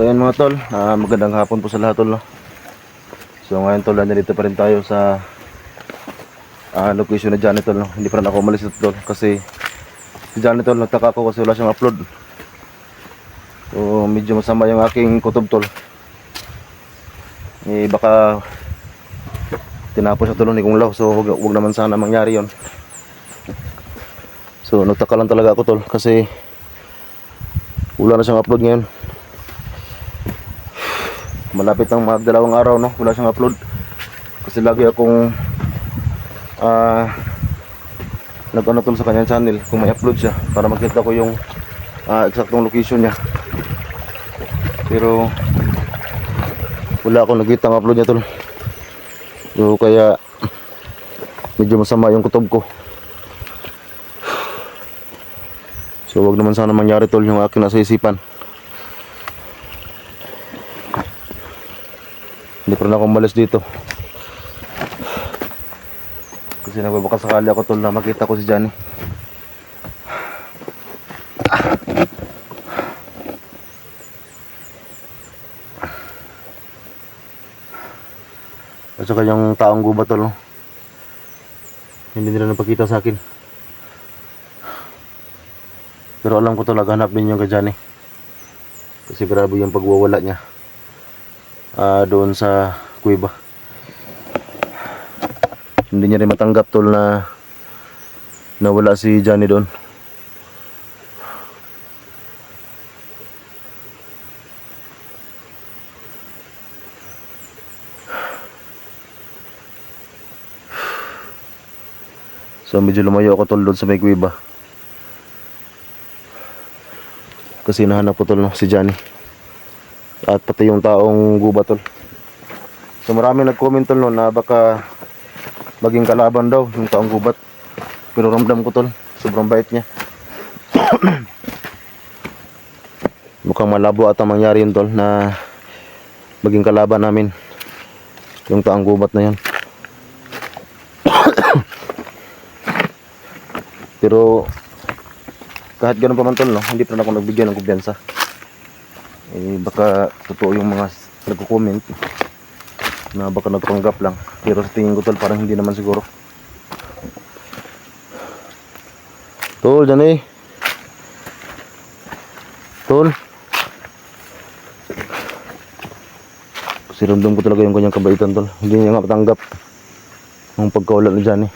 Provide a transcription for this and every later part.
ayan mga tol, magandang hapon po sa lahat tol, no? So ngayon tol, nandito pa rin tayo sa location na Johnny tol, no? Hindi pa rin ako umalis ito tol, kasi si Johnny tol, nagtaka ako kasi wala siyang upload. So medyo masama yung aking kutob tol. Baka tinapos siya tol ni Kung Lao, so wag naman sana mangyari yon. So nagtaka lang talaga ako tol, kasi wala na siyang upload ngayon. Malapit ng magdalawang araw, no, wala siyang upload. Kasi lagi akong nag-ano tol sa kanyang channel kung may upload siya, para makita ko yung eksaktong location niya. Pero wala akong nakita ang upload niya tol. So kaya medyo masama yung kutob ko. So wag naman sana mangyari tol yung aking nasa isipan. Hindi pa rin ako umalis dito, kasi nagbabaka sakali ako tol na makita ko si Johnny. At saka yung taong gubat tol, no? Hindi nila napakita sa akin. Pero alam ko tol, naghanap din yung kay Johnny, kasi grabe yung pagwawala niya doon sa kuweba. Hindi niya rin matanggap tol na nawala si Johnny doon. So medyo lumayo ako tol doon sa may kuweba, kasi nahanap ko tol, no, si Johnny at pati yung taong gubat tol. So marami nag-comment tol, no, na baka maging kalaban daw yung taong gubat. Pero ramdam ko tol, sobrang bait niya. Mukhang malabo ata mangyari yun tol, na maging kalaban namin yung taong gubat na yun. Pero kahit ganun pa man tol, no, hindi pa rin ako nagbigyan ng kumpiyansa. Baka totoo yung mga nagko-comment na baka nagpanggap lang. Pero sa tingin ko tol, parang hindi naman siguro. Tol, dyan eh. Tol. Kasi ramdam ko talaga yung kanyang kabaitan tol. Hindi niya nga matanggap ang pagkawala ni Johnny.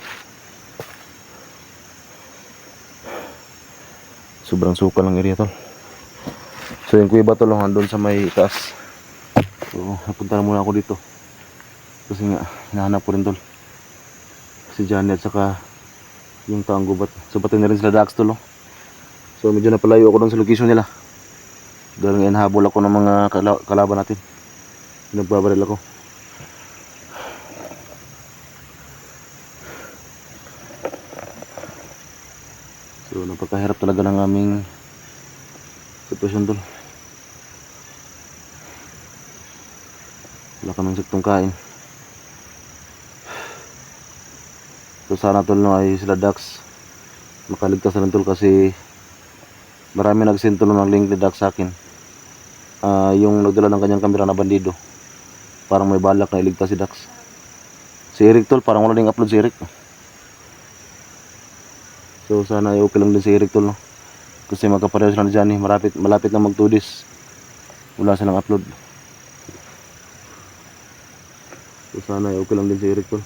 Sobrang suka lang area tol. So yung kuweba tol, doon sa may taas. So napunta na muna ako dito, kasi nga hinahanap ko rin tol si Johnny at saka yung taong gubat. So pati na rin sila Dax tol, no? So medyo napalayo ako doon sa location nila. Dahil ngayon habol ako ng mga kalaban natin. Nagbabaril ako. So napakahirap talaga ng aming sitwasyon tol. Wala kaming saktong kain. So sana tol, no, ay sila Dax makaligtas na tol, kasi marami nagsend tol ng link ni Dax sa akin. Yung nagdala ng kanyang kamera na bandido, parang may balak na iligtas si Dax. Si Eric tol, parang wala ding upload si Eric. So sana ay okay lang din si Eric tol, no? Kasi magkapareho sila ni Johnny. Malapit na mag 2 days wala silang upload. So sana ay okay lang din si Eric tol.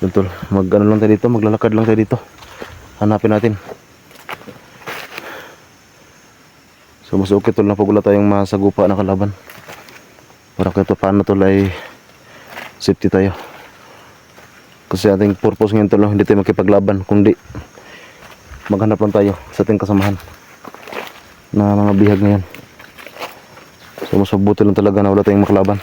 Tol, mag-ano lang tayo dito, maglalakad lang tayo dito. Hanapin natin. So mas okay tol na pag wala tayong masagupa na kalaban, para kahit paano tol ay safety tayo. Kasi ating purpose ngayon tol, hindi tayo makipaglaban, kundi maghanap lang tayo sa ating kasamahan na mga bihag ngayon. So mas mabuti lang talaga na wala tayong makalaban.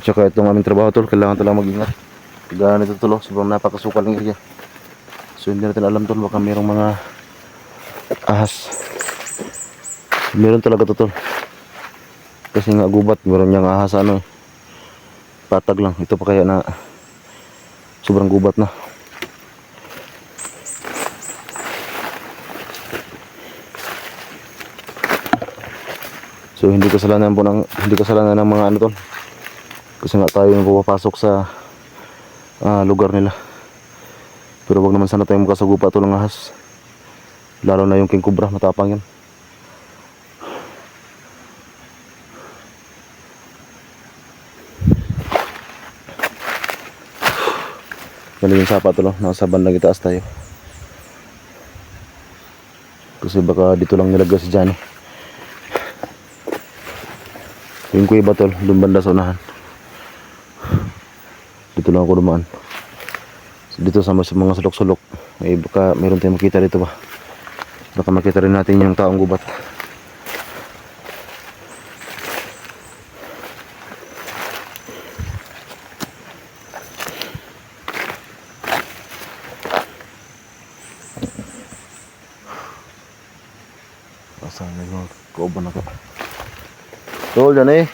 Tsaka itong aming trabaho tol, kailangan talaga mag-ingat. Kaya nito tol, sobrang napakasukal ng area. So hindi natin alam tol, baka mayroong mga ahas. Meron talaga to tol, kasi nga gubat, meron niyang ahas, ano, patag lang. Ito pa kaya na Sobrang gubat na. So hindi kasalanan ng mga ano tol. Kasi nga tayo yung pupapasok sa lugar nila. Pero wag naman sana tayong makasagupa tol ng ahas. Lalo na yung king cobra, matapang yan. Mali yung sapa tol, nasa bandang itaas tayo. Kasi baka dito lang nilagay si Johnny. Yung kuiba tol, doon banda sa unahan. Dito lang ako dumaan. Dito sa mga sulok-sulok. Ay baka meron tayong makita dito ba. Baka makita rin natin yung taong gubat. Pasang nyo, kauban ako. Tol, dyan eh.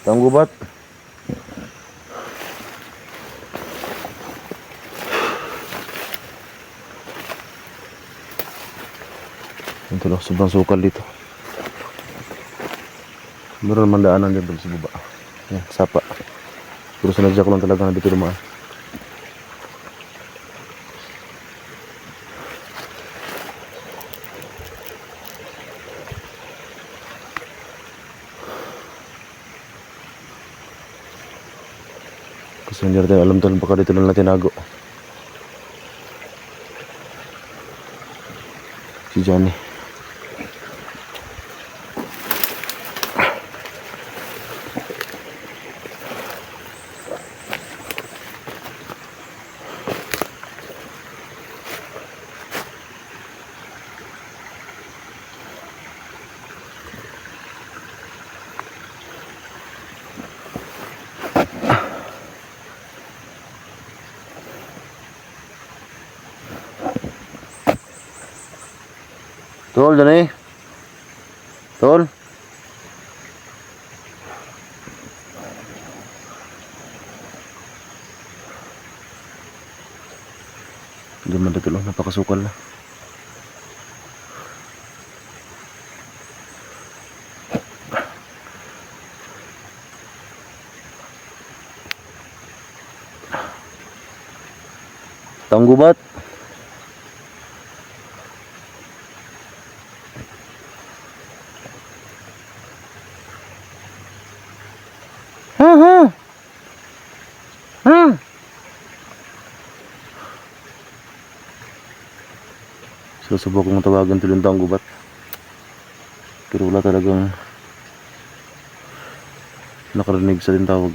Taong gubat. Ito lang, sobrang sukal dito. Meron mandaanan din sa baba. Yan, sapa. Pero sinadya ko lang talaga na dito dumaan. Kasi hindi natin alam tol, baka dito lang natin tinago si Johnny. Tol, dyan eh. Tol. Hindi man dito lang, napakasukal na. Taong gubat. Susubok kong tawagan tuloy yung taong gubat. Pero wala talagang nakarinig sa tawag.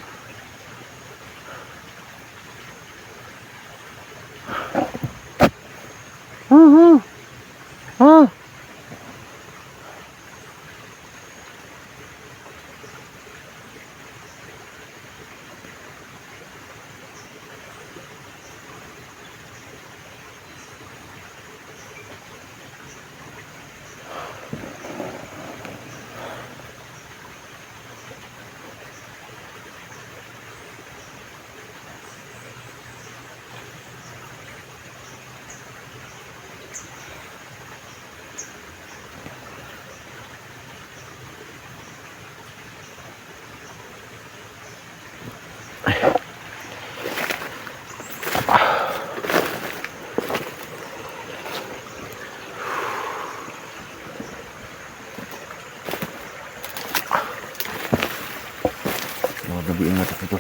Gabiin natin ito.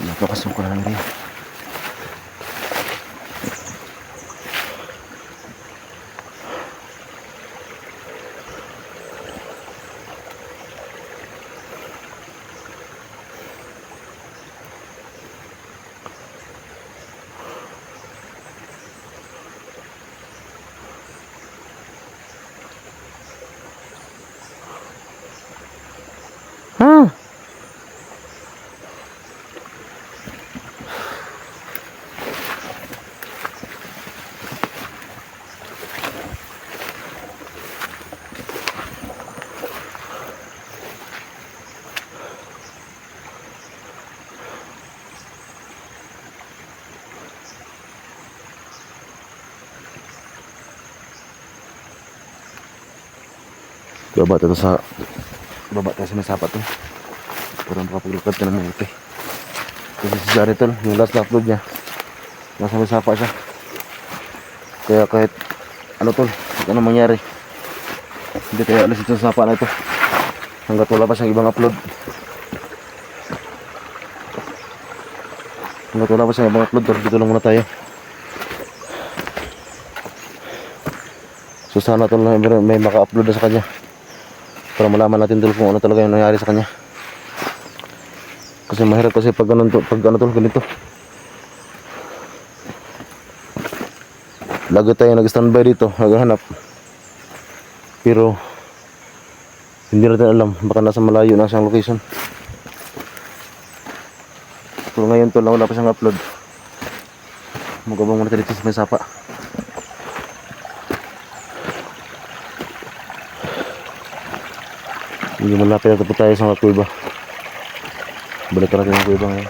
Napakasukal na rin. Baba tayo sa may sapat to. Para makapaglakad ka ng mabuti. Kasi si Jari tol, yung last na upload niya, nasa may sapa siya. Kaya kahit ano tol, ano mangyari, hindi tayo alis ito sa sapa na ito hanggat wala pa siyang ibang upload. Hanggat wala pa siyang ibang upload tol, dito lang muna tayo. So sana tol may maka-upload na sa kanya para malaman natin tol kung ano talaga yung nangyari sa kanya. Kasi mahirap kasi pag ano tol, ganito. Lagi tayo nag-standby dito, naghahanap. Pero hindi natin alam, baka nasa malayo na siyang location. So ngayon tol, wala pa siyang upload. Magabang muna tayo dito sa may sapa. Hindi malapit na po tayo sa mga kuiba. Balik natin ang kuiba ngayon.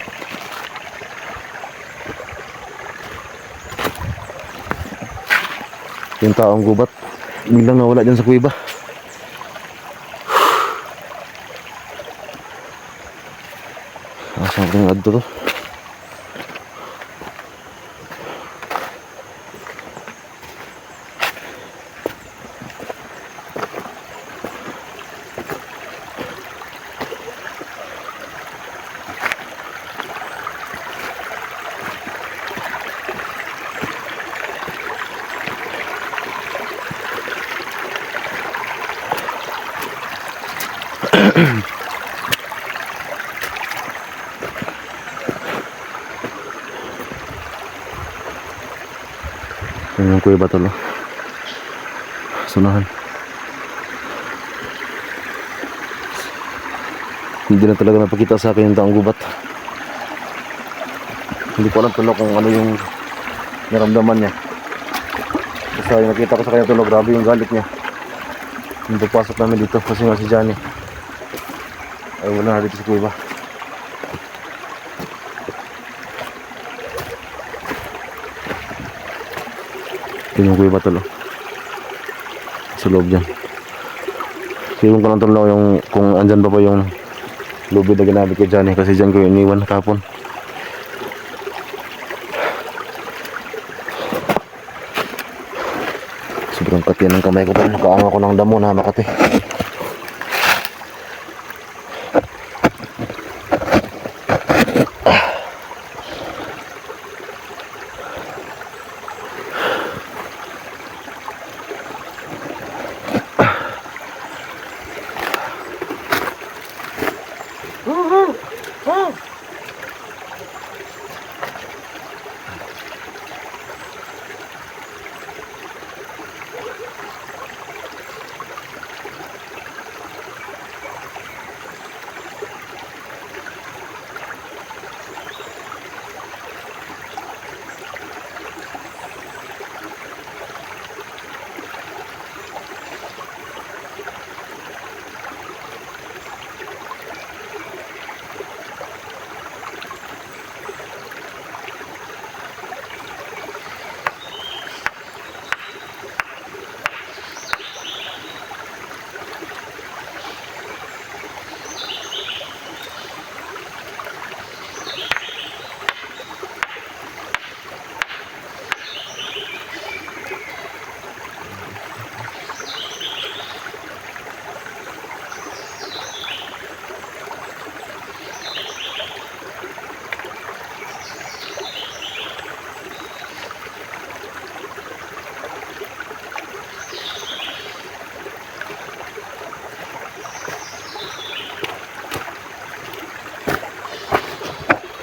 Yung taong gubat biglang nawala dyan sa kuiba. Asang ito yung adto to. Yan yung kuiba tol. Sunahan. Hindi na talaga napakita sa akin yung taong gubat. Hindi ko alam tol kung ano yung naramdaman niya. Basta yung nakita ko sa kanya tol, grabe yung galit niya. Yung pagpasok namin dito kasi nga si Johnny ay wala na dito sa kuiba. Ito yung kuiba tol, sa loob dyan. Siyon ko lang tol yung kung andyan ba yung lubid na ginamit kay Johnny, kasi dyan ko yung iniwan kapon. Sobrang kati ng kamay ko tol, nakaanga ko ng damo na makati.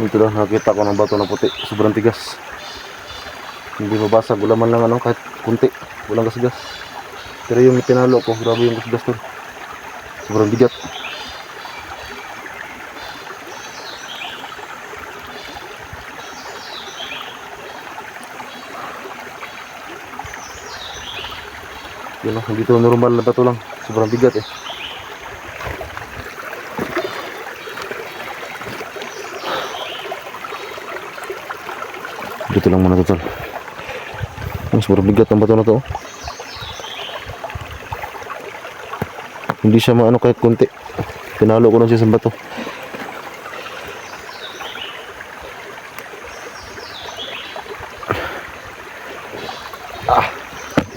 Ito lang, nakita ko ng bato na puti, sobrang tigas. Hindi mabasag, wala man lang ano, kahit kunti, walang kasigas. Pero yung tinalo ko, grabe yung kasigas to. Sobrang bigat. Yun lang, hindi to normal na bato lang, sobrang bigat eh. Dito lang muna tol. Mas sobrang bigat ang bato na to. Hindi siya maano kahit konti. Pinalo ko na siya sa bato.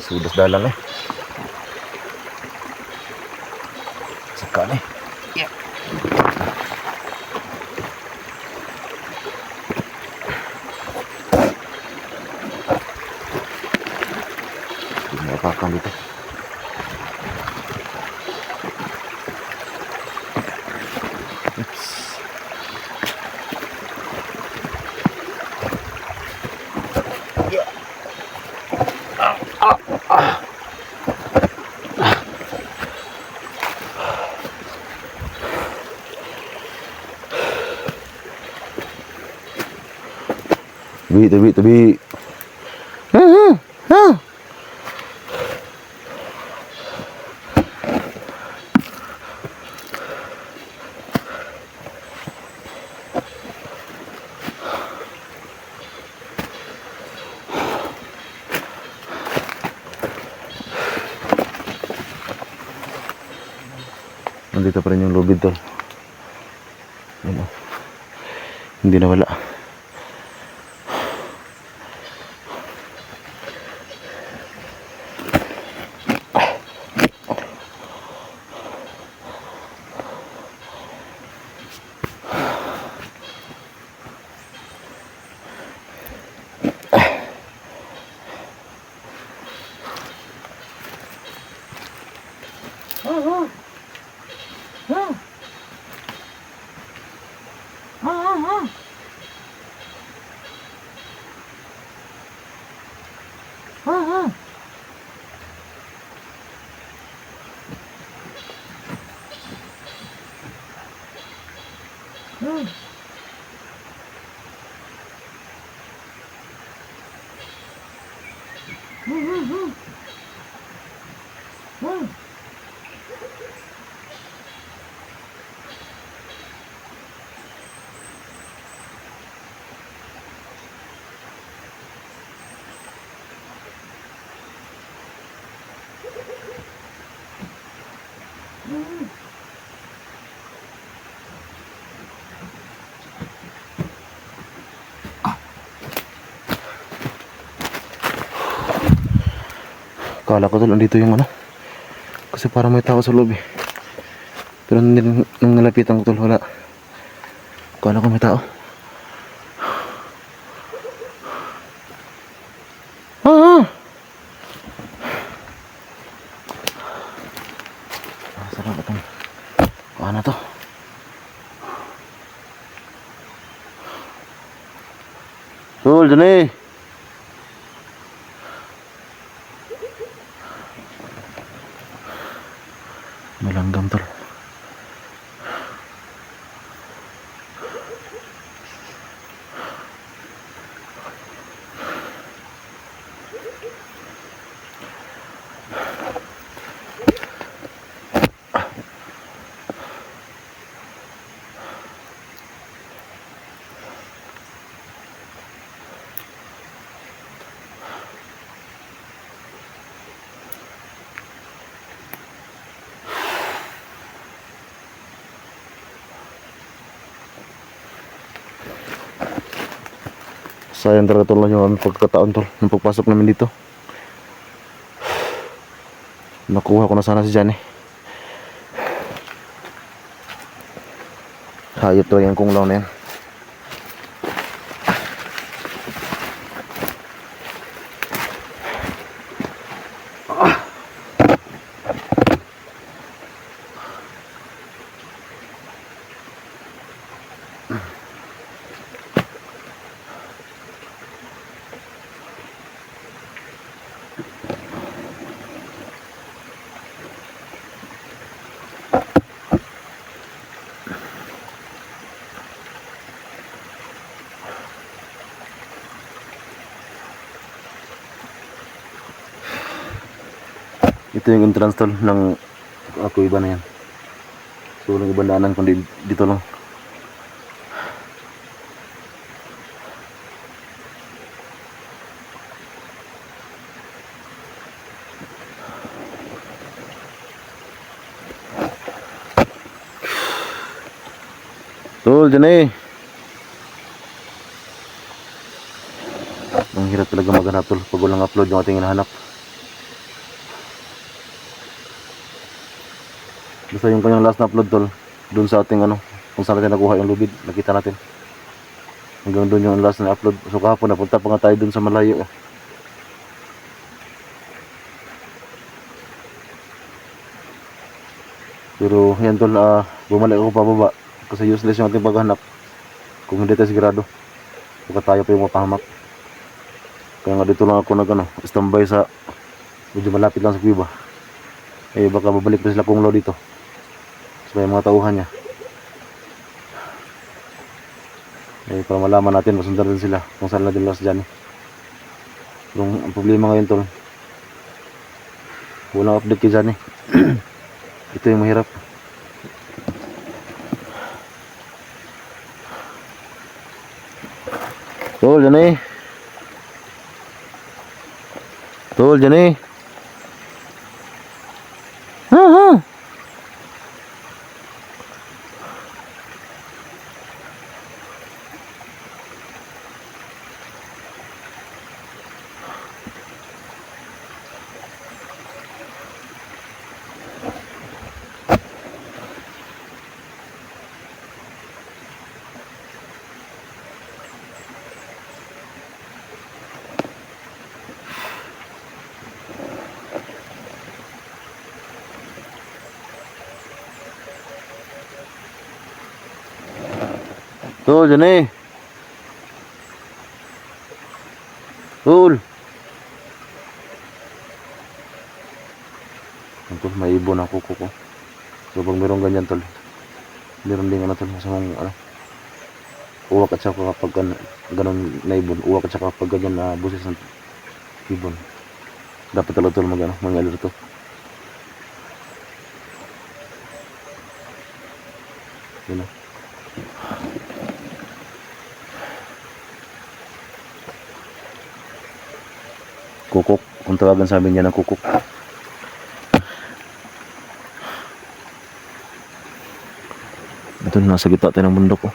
Sudas dalang eh. Saka nih. Yeah. Ini apa-apa dito. Tabi. Nandito pa rin yung lubid tol. Ano? Hindi nawala. Kala ko tol, andito yung ano. Kasi parang may tao sa loob eh. Pero nung nalapitan ko tol, wala. Kala ko may tao. Sarap itong ano to. Tol, dyan eh. Malanggam tol. Sayang talaga tol yung pagkataon tol ng pagpasok namin dito. Nakuha ko na sana si Johnny. Hayop talaga yung kunglaw na yan. Ito yung entrance tol ng ako iba na yan. So walang ibang daanan kundi dito lang. Tol, dyan eh. Ang hirap talaga maghanap tol pag walang upload yung ating hinahanap. Basta yung kanyang last na upload tol, dun sa ating ano, kung saan natin nakuha yung lubid, nakita natin. Hanggang dun yung last na upload. So kahapon napunta pa nga tayo dun sa malayo. Pero yan tol, bumalik ako pababa kasi useless yung ating paghanap kung hindi tayo sigurado. Baka tayo pa yung mapahamak. Kaya nga dito lang ako standby sa medyo malapit lang sa kuweba. Eh baka babalik pa sila Kunglaw dito. So yung mga tauhan niya. Eh para malaman natin, masundan din sila kung saan na din last dyan. Yung ang problema ngayon tol, walang update kay Johnny. Ito yung mahirap. Tol, Johnny. Tol, Johnny. Ha. Tol, Johnny. Tol. Tol, may ibon ang kuko ko. So pag meron ganyan tol, meron din tol, masamang uwak at saka kapag ganun na ibon, uwak at saka kapag ganyan na busis ng ibon. Dapat talaga tol mag-alerto. Yun na. Kukok, kung tawagan sa amin yan ng kukok. Ito na, nasa gitna tayo ng bundok.